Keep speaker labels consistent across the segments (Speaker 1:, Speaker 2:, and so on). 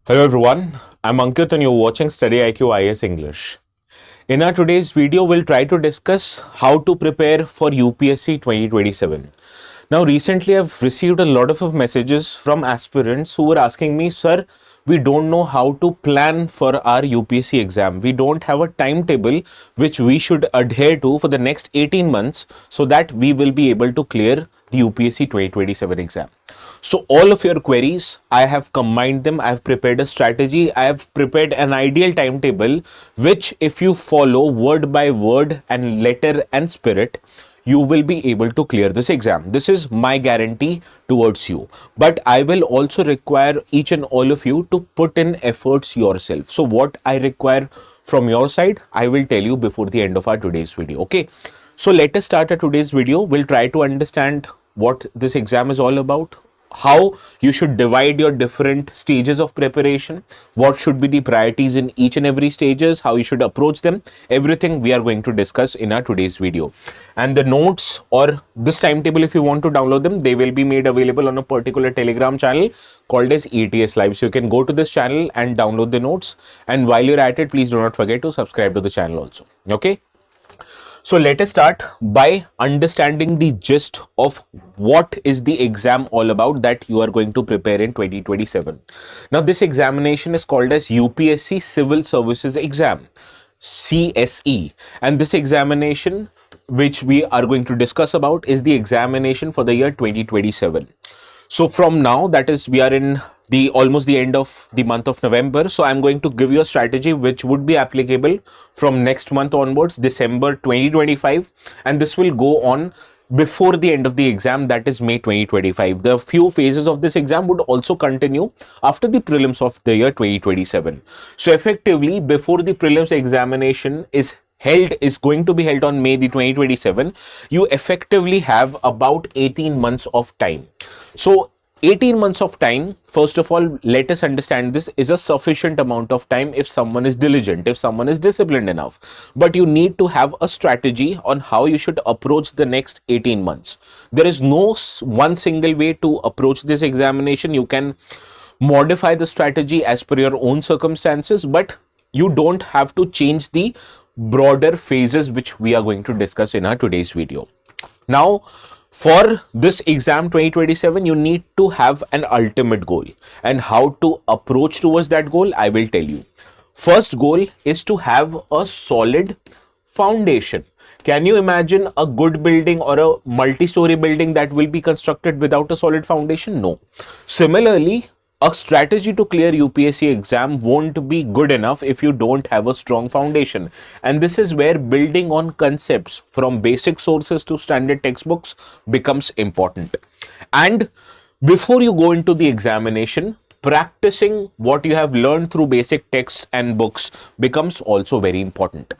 Speaker 1: Hello everyone, I'm Ankit and you're watching StudyIQ IS English. In our today's video, we'll try to discuss how to prepare for UPSC 2027. Now, recently I've received a lot of messages from aspirants who were asking me, sir, we don't know how to plan for our UPSC exam. We don't have a timetable which we should adhere to for the next 18 months so that we will be able to clear the UPSC 2027 exam. So all of your queries, I have combined them. I have prepared a strategy. I have prepared an ideal timetable, which if you follow word by word and letter and spirit, you will be able to clear this exam. This is my guarantee towards you. But I will also require each and all of you to put in efforts yourself. So what I require from your side, I will tell you before the end of our today's video. Okay. So let us start our today's video. We'll try to understand what this exam is all about, how you should divide your different stages of preparation, what should be the priorities in each and every stages, how you should approach them. Everything we are going to discuss in our today's video. And the notes or this timetable, if you want to download them, they will be made available on a particular Telegram channel called as ETS Live. So you can go to this channel and download the notes. And while you're at it, please do not forget to subscribe to the channel also. Okay. So let us start by understanding the gist of what is the exam all about that you are going to prepare in 2027. Now this examination is called as UPSC Civil Services Exam, CSE, and this examination which we are going to discuss about is the examination for the year 2027. So from now, that is, we are in the almost the end of the month of November. So I'm going to give you a strategy which would be applicable from next month onwards, December 2025, and this will go on before the end of the exam, that is May 2025. The few phases of this exam would also continue after the prelims of the year 2027. So effectively, before the prelims examination is going to be held on May the 2027, you effectively have about 18 months of time. So 18 months of time, first of all, let us understand this is a sufficient amount of time if someone is diligent, if someone is disciplined enough. But you need to have a strategy on how you should approach the next 18 months. There is no one single way to approach this examination. You can modify the strategy as per your own circumstances, but you don't have to change the broader phases which we are going to discuss in our today's video. Now, for this exam 2027, you need to have an ultimate goal, and how to approach towards that goal, I will tell you. First goal is to have a solid foundation. Can you imagine a good building or a multi-story building that will be constructed without a solid foundation? No. Similarly, a strategy to clear UPSC exam won't be good enough if you don't have a strong foundation. And this is where building on concepts from basic sources to standard textbooks becomes important. And before you go into the examination, practicing what you have learned through basic texts and books becomes also very important.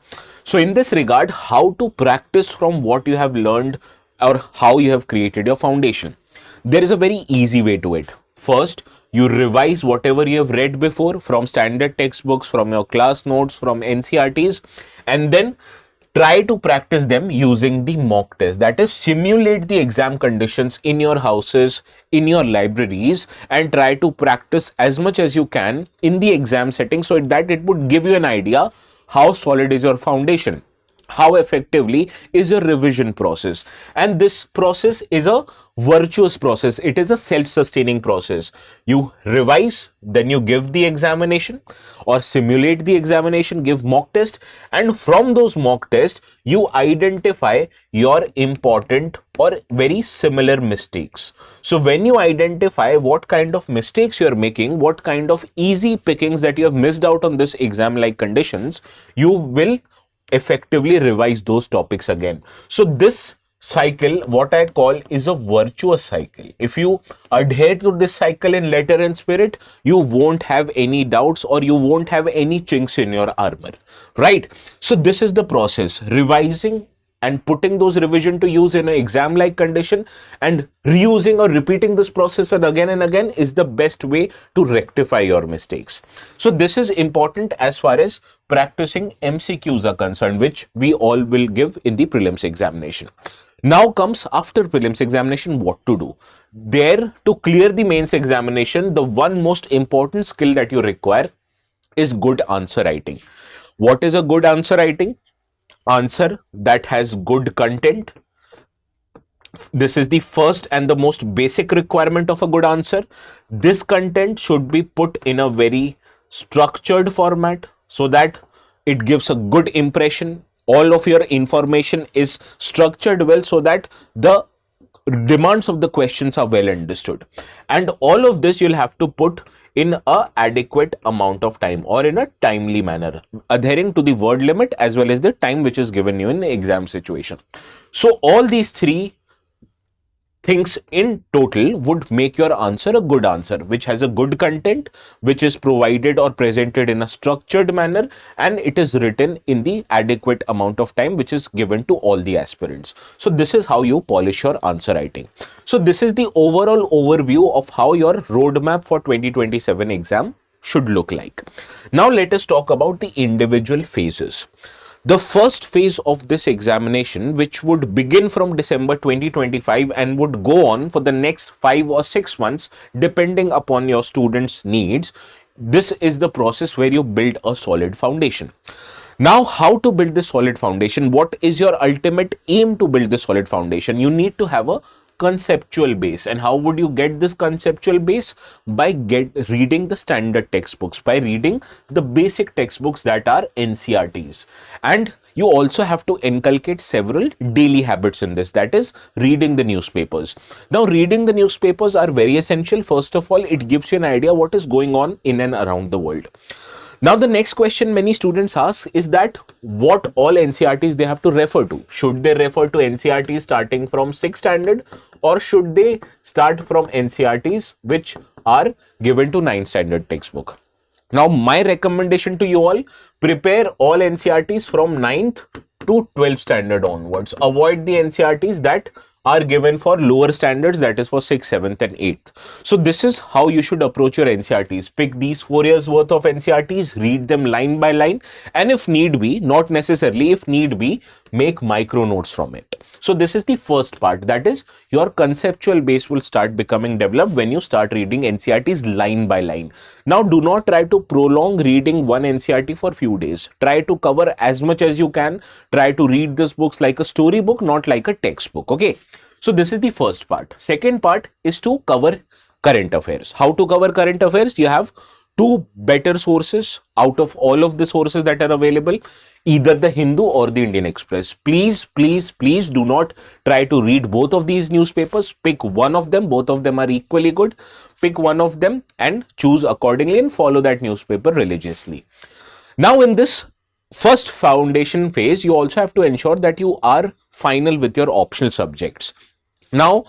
Speaker 1: So in this regard, how to practice from what you have learned or how you have created your foundation? There is a very easy way to it. First, you revise whatever you have read before from standard textbooks, from your class notes, from NCERTs, and then try to practice them using the mock test. That is, simulate the exam conditions in your houses, in your libraries, and try to practice as much as you can in the exam setting so that it would give you an idea how solid is your foundation. How effectively is your revision process? And this process is a virtuous process. It is a self-sustaining process. You revise, then you give the examination or simulate the examination, give mock test, and from those mock tests, you identify your important or very similar mistakes. So when you identify what kind of mistakes you're making, what kind of easy pickings that you have missed out on this exam-like conditions, you will effectively revise those topics again. So this cycle, what I call, is a virtuous cycle. If you adhere to this cycle in letter and spirit, you won't have any doubts or you won't have any chinks in your armor, right? So this is the process: revising and putting those revision to use in an exam like condition, and reusing or repeating this process again and again is the best way to rectify your mistakes. So this is important as far as practicing MCQs are concerned, which we all will give in the prelims examination. Now comes after prelims examination, what to do. There, to clear the mains examination, the one most important skill that you require is good answer writing. What is a good answer writing? Answer that has good content. This is the first and the most basic requirement of a good answer. This content should be put in a very structured format so that it gives a good impression. All of your information is structured well so that the demands of the questions are well understood. And all of this you'll have to put in a adequate amount of time or in a timely manner, adhering to the word limit as well as the time which is given you in the exam situation. So all these three things in total would make your answer a good answer, which has a good content, which is provided or presented in a structured manner, and it is written in the adequate amount of time which is given to all the aspirants. So this is how you polish your answer writing. So this is the overall overview of how your roadmap for 2027 exam should look like. Now let us talk about the individual phases. The first phase of this examination, which would begin from December 2025 and would go on for the next 5 or 6 months, depending upon your students' needs, this is the process where you build a solid foundation. Now, how to build this solid foundation? What is your ultimate aim to build this solid foundation? You need to have a conceptual base. And how would you get this conceptual base? By reading the standard textbooks, by reading the basic textbooks that are NCERTs. And you also have to inculcate several daily habits in this, that is reading the newspapers. Now, reading the newspapers are very essential. First of all, it gives you an idea what is going on in and around the world. Now, the next question many students ask is that what all NCERTs they have to refer to. Should they refer to NCERTs starting from 6th standard, or should they start from NCERTs which are given to 9th standard textbook? Now, my recommendation to you all, prepare all NCERTs from 9th to 12th standard onwards. Avoid the NCERTs that are given for lower standards, that is for 6th, 7th and 8th. So this is how you should approach your NCERTs. Pick these 4 years worth of NCERTs, read them line by line, and if need be, not necessarily, if need be, make micro notes from it. So this is the first part, that is your conceptual base will start becoming developed when you start reading NCERTs line by line. Now, do not try to prolong reading one NCERT for few days. Try to cover as much as you can. Try to read these books like a storybook, not like a textbook. Okay. So this is the first part. Second part is to cover current affairs. How to cover current affairs? You have two better sources out of all of the sources that are available, either the Hindu or the Indian Express. Please, please, please do not try to read both of these newspapers. Pick one of them. Both of them are equally good. Pick one of them and choose accordingly and follow that newspaper religiously. Now, in this first foundation phase, you also have to ensure that you are final with your optional subjects. Now,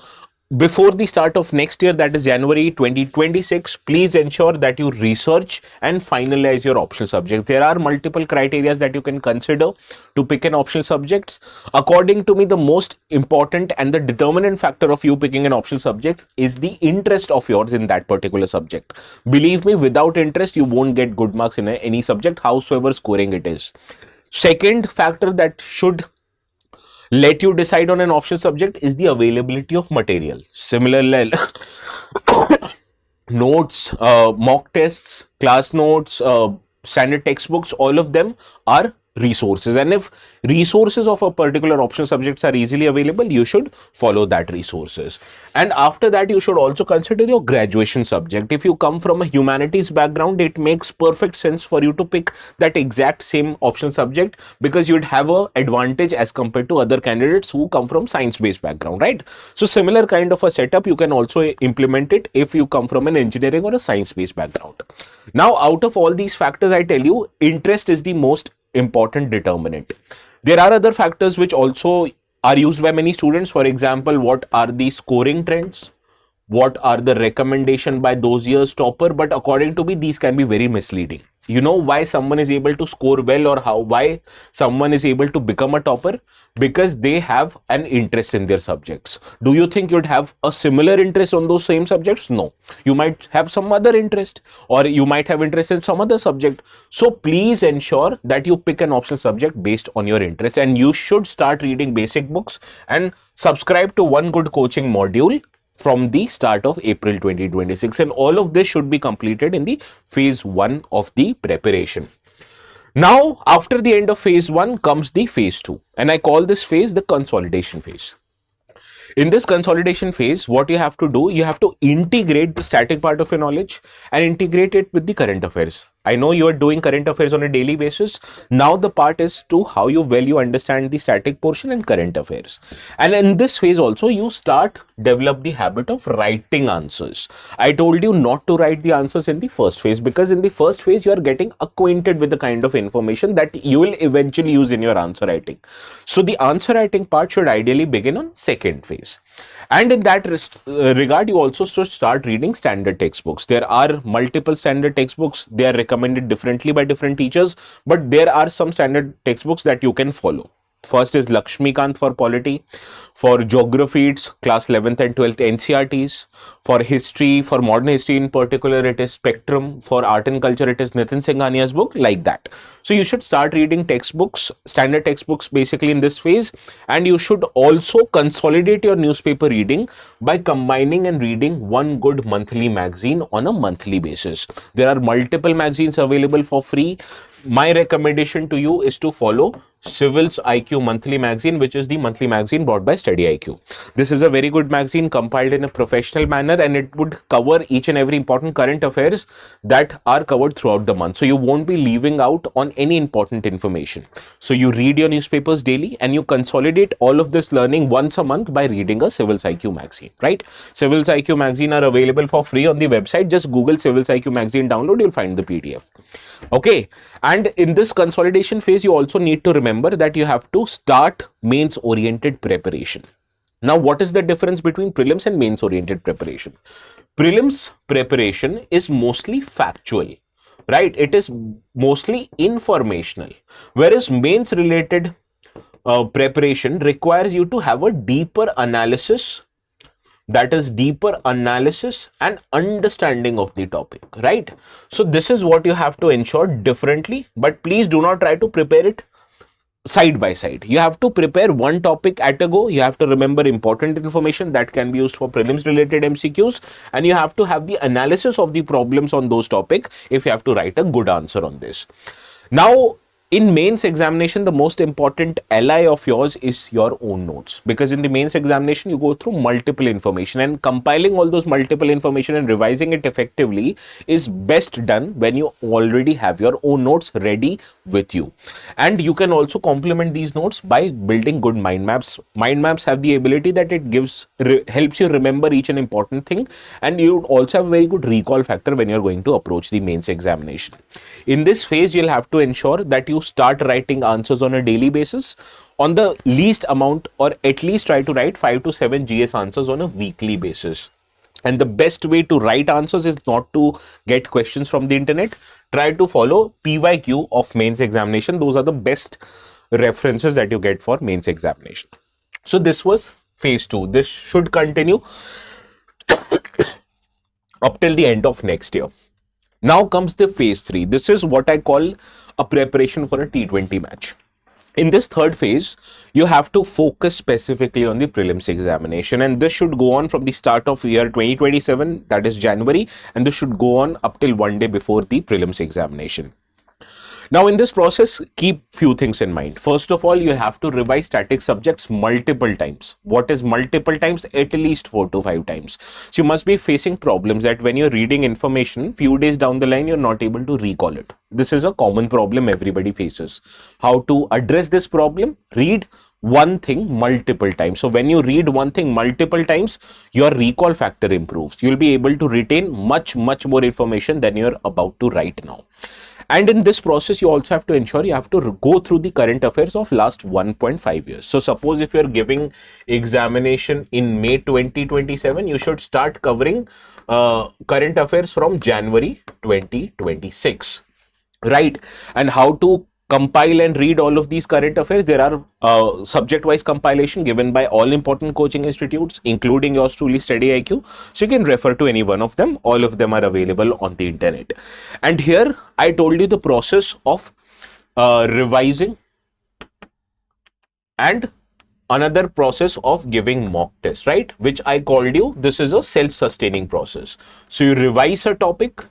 Speaker 1: before the start of next year, that is January 2026, please ensure that you research and finalize your optional subjects. There are multiple criteria that you can consider to pick an optional subjects. According to me, the most important and the determinant factor of you picking an optional subject is the interest of yours in that particular subject. Believe me, without interest, you won't get good marks in any subject, howsoever scoring it is. Second factor that should let you decide on an optional subject is the availability of material. Similarly, notes, mock tests, class notes, standard textbooks, all of them are resources. And if resources of a particular optional subjects are easily available, you should follow that resources. And after that, you should also consider your graduation subject. If you come from a humanities background, it makes perfect sense for you to pick that exact same optional subject, because you'd have an advantage as compared to other candidates who come from science-based background, right? So similar kind of a setup, you can also implement it if you come from an engineering or a science-based background. Now, out of all these factors, I tell you, interest is the most important determinant. There are other factors which also are used by many students. For example, what are the scoring trends? What are the recommendation by those years topper? But according to me, these can be very misleading. You know why someone is able to score well, or why someone is able to become a topper? Because they have an interest in their subjects. Do you think you'd have a similar interest on those same subjects? No. You might have some other interest, or you might have interest in some other subject. So please ensure that you pick an optional subject based on your interest, and you should start reading basic books and subscribe to one good coaching module from the start of April 2026, and all of this should be completed in the phase 1 of the preparation. Now, after the end of phase 1 comes the phase 2, and I call this phase the consolidation phase. In this consolidation phase, what you have to do, you have to integrate the static part of your knowledge and integrate it with the current affairs. I know you are doing current affairs on a daily basis. Now the part is to how you understand the static portion and current affairs. And in this phase also, you develop the habit of writing answers. I told you not to write the answers in the first phase, because in the first phase, you are getting acquainted with the kind of information that you will eventually use in your answer writing. So the answer writing part should ideally begin on second phase. And in that regard, you also should start reading standard textbooks. There are multiple standard textbooks. They are recommended differently by different teachers, but there are some standard textbooks that you can follow. First is Lakshmikant for polity. For geography, it's class 11th and 12th NCRTs. For history, for modern history in particular, it is Spectrum. For art and culture, it is Nitin Singhania's book, like that. So you should start reading textbooks, standard textbooks basically in this phase. And you should also consolidate your newspaper reading by combining and reading one good monthly magazine on a monthly basis. There are multiple magazines available for free. My recommendation to you is to follow Civil's IQ monthly magazine, which is the monthly magazine brought by StudyIQ. This is a very good magazine compiled in a professional manner, and it would cover each and every important current affairs that are covered throughout the month. So you won't be leaving out on any important information. So you read your newspapers daily and you consolidate all of this learning once a month by reading a Civil's IQ magazine, right? Civil's IQ magazine are available for free on the website. Just Google Civil's IQ magazine, download, you'll find the PDF. Okay. And in this consolidation phase, you also need to remember that you have to start mains oriented preparation. Now, what is the difference between prelims and mains oriented preparation? Prelims preparation is mostly factual, right? It is mostly informational, whereas mains related preparation requires you to have a deeper analysis, that is deeper analysis and understanding of the topic, right? So this is what you have to ensure differently, but please do not try to prepare it side by side. You have to prepare one topic at a go. You have to remember important information that can be used for prelims related MCQs, and you have to have the analysis of the problems on those topics if you have to write a good answer on this. Now, in mains examination, the most important ally of yours is your own notes, because in the mains examination, you go through multiple information, and compiling all those multiple information and revising it effectively is best done when you already have your own notes ready with you. And you can also complement these notes by building good mind maps. Mind maps have the ability that it helps you remember each and important thing, and you also have a very good recall factor when you're going to approach the mains examination. In this phase, you'll have to ensure that you start writing answers on a daily basis on the least amount, or at least try to write 5 to 7 GS answers on a weekly basis. And the best way to write answers is not to get questions from the internet. Try to follow PYQ of mains examination. Those are the best references that you get for mains examination. So this was phase 2. This should continue up till the end of next year. Now comes the phase 3. This is what I call a preparation for a T20 match. In this third phase, you have to focus specifically on the prelims examination, and this should go on from the start of year 2027, that is January, and this should go on up till one day before the prelims examination. Now, in this process, keep few things in mind. First of all, you have to revise static subjects multiple times. What is multiple times? At least 4 to 5 times. So you must be facing problems that when you're reading information, few days down the line, you're not able to recall it. This is a common problem everybody faces. How to address this problem? Read one thing multiple times. So when you read one thing multiple times, your recall factor improves. You'll be able to retain much more information than you're about to write now. And in this process, you also have to ensure you have to go through the current affairs of last 1.5 years. So suppose if you're giving examination in May 2027, you should start covering current affairs from January 2026. right? And how to compile and read all of these current affairs. There are subject-wise compilation given by all important coaching institutes, including yours truly, StudyIQ. So you can refer to any one of them. All of them are available on the internet. And here I told you the process of revising and another process of giving mock test, right? Which I called you, this is a self-sustaining process. So you revise a topic,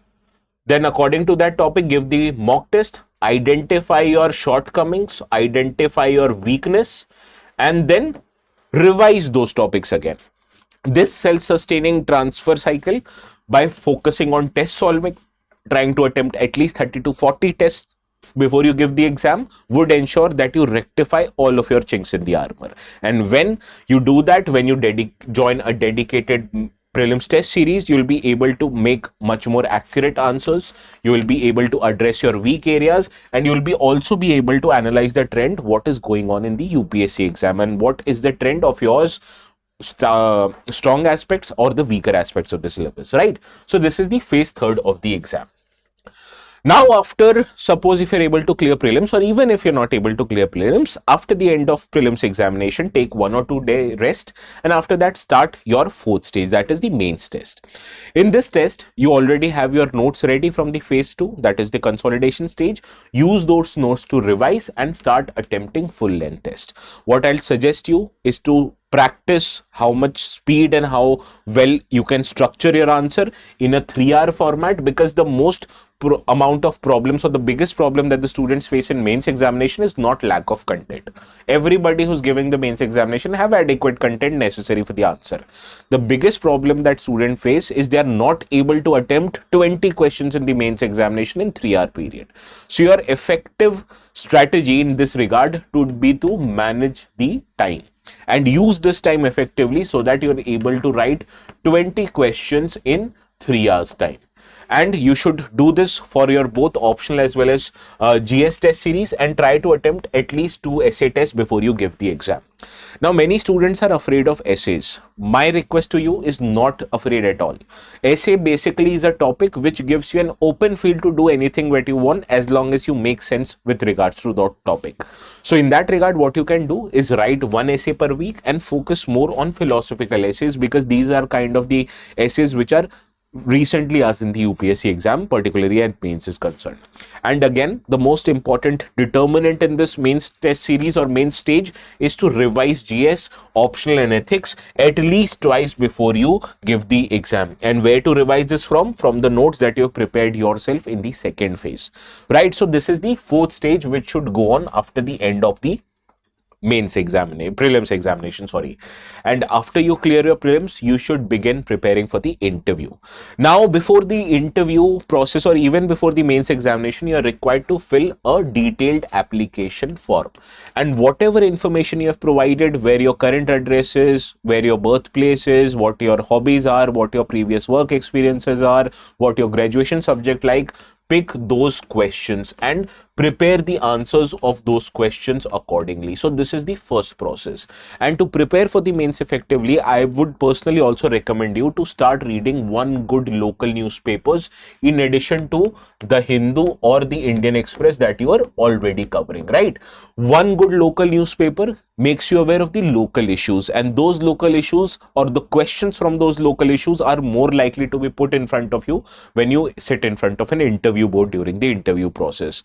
Speaker 1: then according to that topic, give the mock test, identify your shortcomings, identify your weakness, and then revise those topics again. This self-sustaining transfer cycle, by focusing on test solving, trying to attempt at least 30 to 40 tests before you give the exam, would ensure that you rectify all of your chinks in the armor. And when you do that, when you join a dedicated prelims test series, you will be able to make much more accurate answers. You will be able to address your weak areas, and you will be also be able to analyze the trend, what is going on in the UPSC exam, and what is the trend of yours strong aspects or the weaker aspects of the syllabus, right? So this is the phase third of the exam. Now, after, suppose if you're able to clear prelims, or even if you're not able to clear prelims, after the end of prelims examination, take 1 or 2 day rest, and after that start your fourth stage, that is the mains test. In this test, you already have your notes ready from the phase 2, that is the consolidation stage. Use those notes to revise and start attempting full length test. What I'll suggest you is to practice how much speed and how well you can structure your answer in a 3-hour format, because the most amount of problems, or the biggest problem that the students face in mains examination, is not lack of content. Everybody who's giving the mains examination have adequate content necessary for the answer. The biggest problem that students face is they are not able to attempt 20 questions in the mains examination in 3-hour period. So your effective strategy in this regard would be to manage the time and use this time effectively, so that you are able to write 20 questions in 3 hours time. And you should do this for your both optional as well as GS test series, and try to attempt at least 2 essay tests before you give the exam. Now, many students are afraid of essays. My request to you is not afraid at all. Essay basically is a topic which gives you an open field to do anything that you want, as long as you make sense with regards to that topic. So in that regard, what you can do is write 1 essay per week and focus more on philosophical essays, because these are kind of the essays which are recently asked in the UPSC exam, particularly at mains is concerned. And again, the most important determinant in this mains test series or main stage is to revise GS, optional and ethics at least twice before you give the exam. And where to revise this from? From the notes that you have prepared yourself in the second phase, right? So this is the fourth stage, which should go on after the end of the prelims examination, sorry. And after you clear your prelims, you should begin preparing for the interview. Now, before the interview process, or even before the mains examination, you are required to fill a detailed application form. And whatever information you have provided, where your current address is, where your birthplace is, what your hobbies are, what your previous work experiences are, what your graduation subject like, pick those questions and prepare the answers of those questions accordingly. So this is the first process. And to prepare for the mains effectively, I would personally also recommend you to start reading one good local newspapers in addition to the Hindu or the Indian Express that you are already covering, right? One good local newspaper makes you aware of the local issues, and those local issues or the questions from those local issues are more likely to be put in front of you when you sit in front of an interview board during the interview process.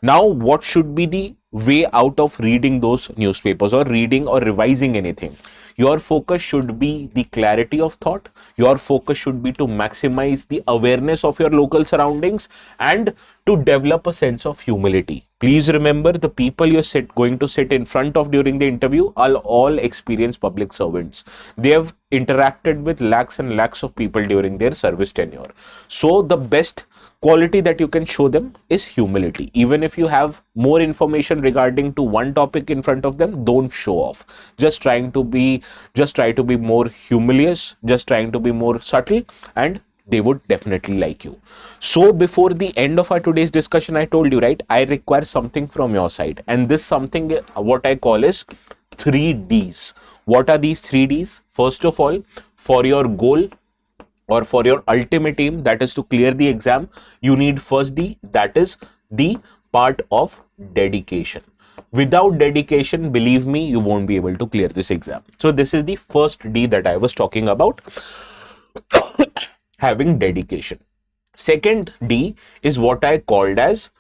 Speaker 1: Now, what should be the way out of reading those newspapers or reading or revising anything? Your focus should be the clarity of thought. Your focus should be to maximize the awareness of your local surroundings and to develop a sense of humility. Please remember, the people you're going to sit in front of during the interview are all experienced public servants. They have interacted with lakhs and lakhs of people during their service tenure. So the best quality that you can show them is humility. Even if you have more information regarding to one topic in front of them, don't show off. Just try to be more humilious, just trying to be more subtle, and they would definitely like you. So before the end of our today's discussion, I told you, right, I require something from your side, and this something, what I call is 3 Ds. What are these 3 Ds? First of all, for your goal or for your ultimate aim, that is to clear the exam, you need first D, that is the part of dedication. Without dedication, believe me, you won't be able to clear this exam. So this is the first D that I was talking about, having dedication. Second D is what I called as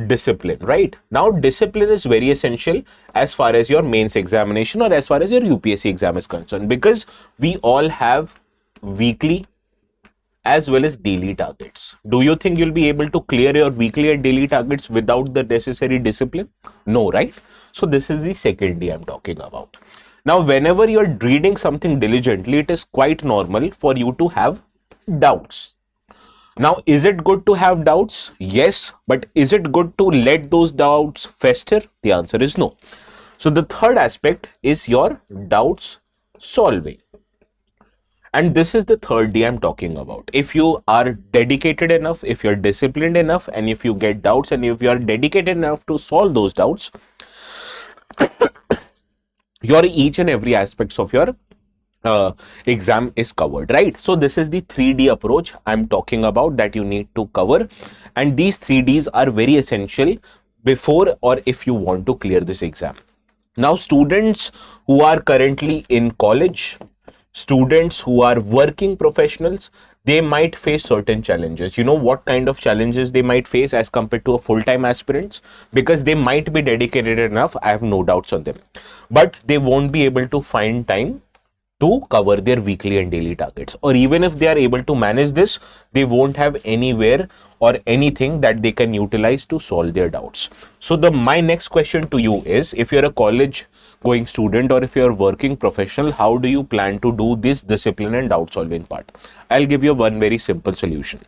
Speaker 1: discipline, right? Now, discipline is very essential as far as your mains examination or as far as your UPSC exam is concerned, because we all have weekly as well as daily targets. Do you think you'll be able to clear your weekly and daily targets without the necessary discipline? No, right? So this is the second D I'm talking about. Now, whenever you're reading something diligently, it is quite normal for you to have doubts. Now, is it good to have doubts? Yes, but is it good to let those doubts fester? The answer is no. So the third aspect is your doubts solving. And this is the third D I'm talking about. If you are dedicated enough, if you're disciplined enough, and if you get doubts, and if you are dedicated enough to solve those doubts, your each and every aspects of your exam is covered, right? So this is the 3D approach I'm talking about that you need to cover, and these 3Ds are very essential before or if you want to clear this exam. Now, students who are currently in college, students who are working professionals, they might face certain challenges. You know what kind of challenges they might face as compared to a full-time aspirants? Because they might be dedicated enough, I have no doubts on them, but they won't be able to find time to cover their weekly and daily targets. Or even if they are able to manage this, they won't have anywhere or anything that they can utilize to solve their doubts. So my next question to you is, if you're a college going student or if you're a working professional, how do you plan to do this discipline and doubt solving part? I'll give you one very simple solution.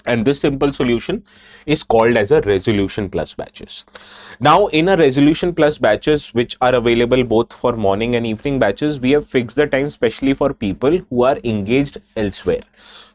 Speaker 1: And this simple solution is called as a resolution plus batches. Now, in a resolution plus batches, which are available both for morning and evening batches, we have fixed the time specially for people who are engaged elsewhere.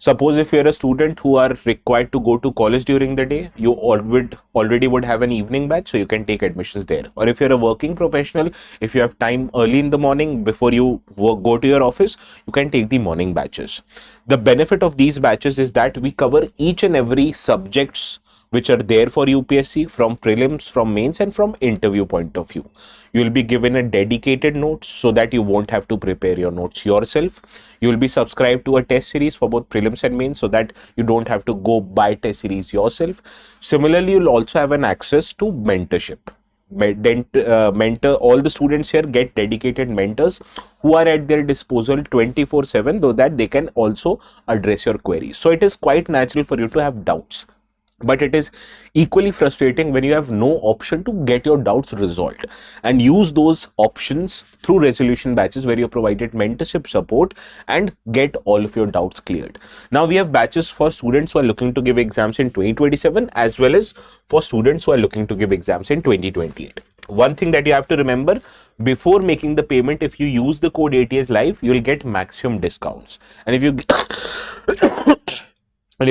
Speaker 1: Suppose if you're a student who are required to go to college during the day, you already would have an evening batch, so you can take admissions there. Or if you're a working professional, if you have time early in the morning before you go to your office, you can take the morning batches. The benefit of these batches is that we cover each and every subjects which are there for UPSC, from prelims, from mains, and from interview point of view. You will be given a dedicated notes so that you won't have to prepare your notes yourself. You will be subscribed to a test series for both prelims and mains so that you don't have to go buy test series yourself. Similarly, you'll also have an access to mentorship. All the students here get dedicated mentors who are at their disposal 24/7, so that they can also address your queries. So it is quite natural for you to have doubts, but it is equally frustrating when you have no option to get your doubts resolved, and use those options through resolution batches where you're provided mentorship support and get all of your doubts cleared. Now, we have batches for students who are looking to give exams in 2027 as well as for students who are looking to give exams in 2028. One thing that you have to remember, before making the payment, if you use the code ATS Live, you'll get maximum discounts. And if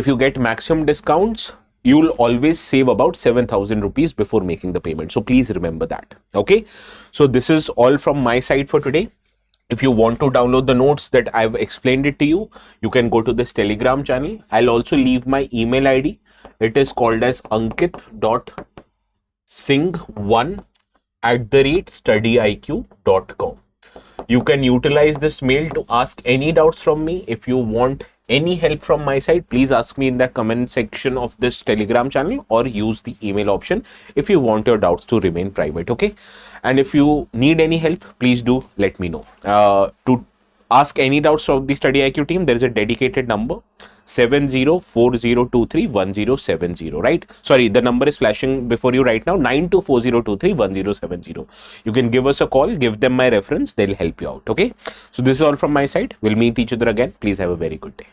Speaker 1: you get maximum discounts, you'll always save about 7,000 rupees before making the payment. So please remember that. Okay. So this is all from my side for today. If you want to download the notes that I've explained it to you, you can go to this Telegram channel. I'll also leave my email ID. It is called as ankit.singh1@studyiq.com. You can utilize this mail to ask any doubts from me. If you want any help from my side, please ask me in the comment section of this Telegram channel, or use the email option if you want your doubts to remain private. Okay. And if you need any help, please do let me know. To ask any doubts from the StudyIQ team, there is a dedicated number 7040231070, right? Sorry, the number is flashing before you right now, 9240231070. You can give us a call, give them my reference, they'll help you out. Okay. So this is all from my side. We'll meet each other again. Please have a very good day.